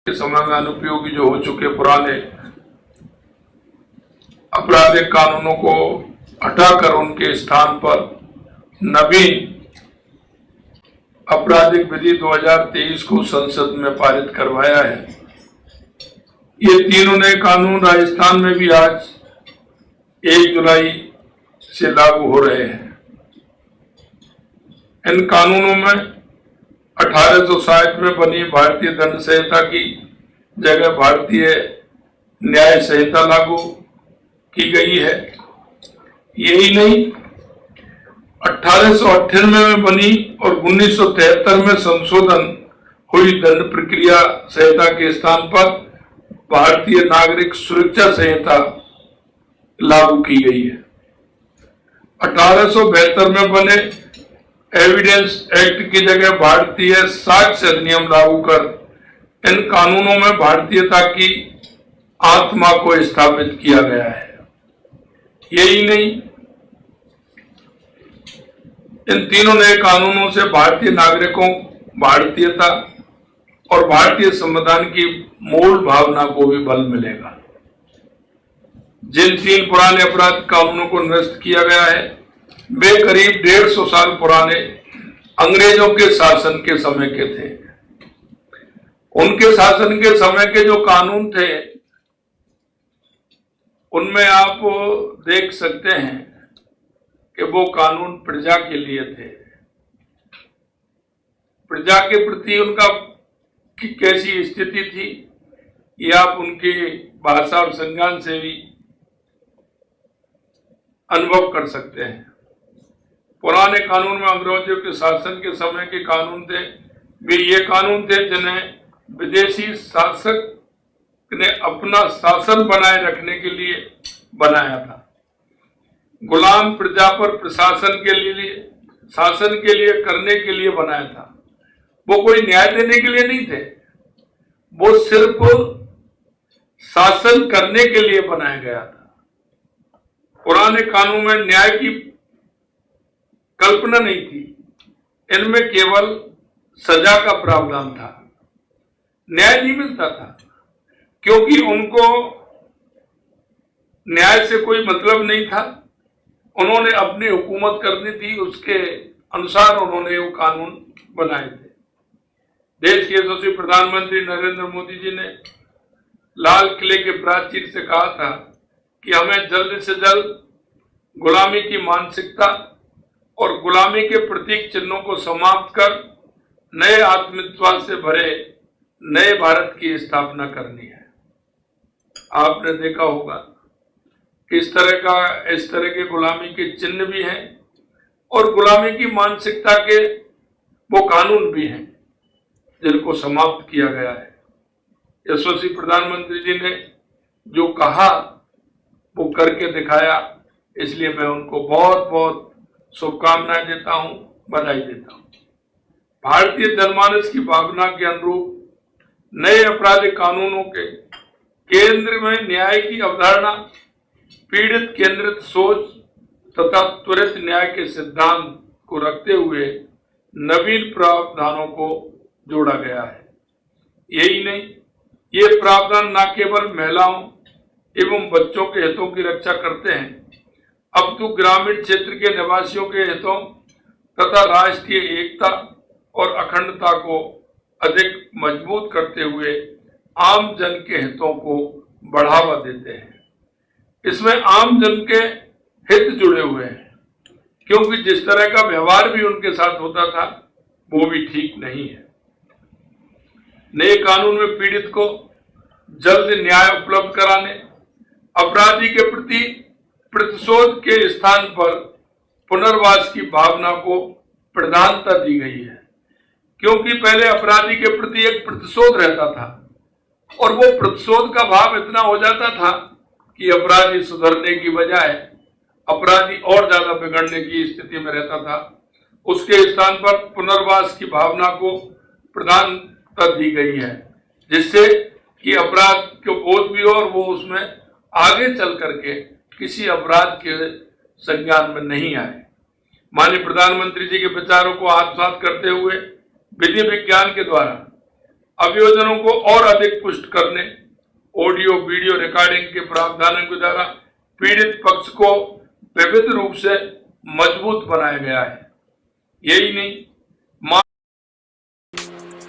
के समय में अनुपयोगी जो हो चुके पुराने आपराधिक कानूनों को हटाकर उनके स्थान पर नवीन आपराधिक विधि 2023 को संसद में पारित करवाया है। ये तीनों नए कानून राजस्थान में भी आज 1 जुलाई से लागू हो रहे हैं। इन कानूनों में 1860 में बनी भारतीय दंड संहिता की जगह भारतीय न्याय संहिता लागू की गई है। यही नहीं, 1898 में बनी और 1973 में संशोधन हुई दंड प्रक्रिया संहिता के स्थान पर भारतीय नागरिक सुरक्षा संहिता लागू की गई है। 1872 में बने एविडेंस एक्ट की जगह भारतीय साक्ष्य अधिनियम लागू कर इन कानूनों में भारतीयता की आत्मा को स्थापित किया गया है। यही नहीं, इन तीनों नए कानूनों से भारतीय नागरिकों भारतीयता और भारतीय संविधान की मूल भावना को भी बल मिलेगा। जिन 3 पुराने अपराध कानूनों को निरस्त किया गया है वे करीब 150 साल पुराने अंग्रेजों के शासन के समय के थे। उनके शासन के समय के जो कानून थे उनमें आप देख सकते हैं कि वो कानून प्रजा के लिए थे। प्रजा के प्रति उनका कैसी स्थिति थी ये आप उनकी भाषा और संज्ञान से भी अनुभव कर सकते हैं। पुराने कानून में अंग्रेजों के शासन के समय के कानून थे, वे ये कानून थे जिन्हें विदेशी शासक ने अपना शासन बनाए रखने के लिए बनाया था। गुलाम प्रजा पर प्रशासन के लिए शासन के लिए करने के लिए बनाया था। वो कोई न्याय देने के लिए नहीं थे, वो सिर्फ शासन करने के लिए बनाया गया था। पुराने कानून में न्याय की कल्पना नहीं थी, इनमें केवल सजा का प्रावधान था। न्याय नहीं मिलता था क्योंकि उनको न्याय से कोई मतलब नहीं था। उन्होंने अपनी हुकूमत करनी थी, उसके अनुसार उन्होंने वो कानून बनाए थे। देश के यशस्वी प्रधानमंत्री नरेंद्र मोदी जी ने लाल किले के प्राचीर से कहा था कि हमें जल्द से जल्द गुलामी की मानसिकता और गुलामी के प्रतीक चिन्हों को समाप्त कर नए आत्मविश्वास से भरे नए भारत की स्थापना करनी है। आपने देखा होगा इस तरह के गुलामी के चिन्ह भी हैं और गुलामी की मानसिकता के वो कानून भी हैं जिनको समाप्त किया गया है। यशस्वी प्रधानमंत्री जी ने जो कहा वो करके दिखाया, इसलिए मैं उनको बहुत बहुत शुभकामनाएं देता हूं, बधाई देता हूं। भारतीय जनमानस की भावना के अनुरूप नए आपराधिक कानूनों के केंद्र में न्याय की अवधारणा, पीड़ित केंद्रित सोच तथा त्वरित न्याय के सिद्धांत को रखते हुए नवीन प्रावधानों को जोड़ा गया है। यही नहीं, ये प्रावधान न केवल महिलाओं एवं बच्चों के हितों की रक्षा करते हैं, अब तो ग्रामीण क्षेत्र के निवासियों के हितों तथा राष्ट्रीय एकता और अखंडता को अधिक मजबूत करते हुए आम जन के हितों को बढ़ावा देते हैं। इसमें आम जन के हित जुड़े हुए हैं क्योंकि जिस तरह का व्यवहार भी उनके साथ होता था वो भी ठीक नहीं है। नए कानून में पीड़ित को जल्द न्याय उपलब्ध कराने, अपराधी के प्रति प्रतिशोध के स्थान पर पुनर्वास की भावना को प्रधानता दी गई है क्योंकि पहले अपराधी के प्रति एक प्रतिशोध रहता था और वो प्रतिशोध का भाव इतना हो जाता था कि अपराधी सुधरने की बजाय अपराधी और ज्यादा बिगड़ने की स्थिति में रहता था। उसके स्थान पर पुनर्वास की भावना को प्रधानता दी गई है जिससे कि अपराध को बोध भी हो और वो उसमें आगे चल करके किसी अपराध के संज्ञान में नहीं आए। माननीय प्रधानमंत्री जी के विचारों को आत्मसात करते हुए विधि विज्ञान के द्वारा अभियोजनों को और अधिक पुष्ट करने, ऑडियो वीडियो रिकॉर्डिंग के प्रावधानों के द्वारा पीड़ित पक्ष को विविध रूप से मजबूत बनाया गया है। यही नहीं,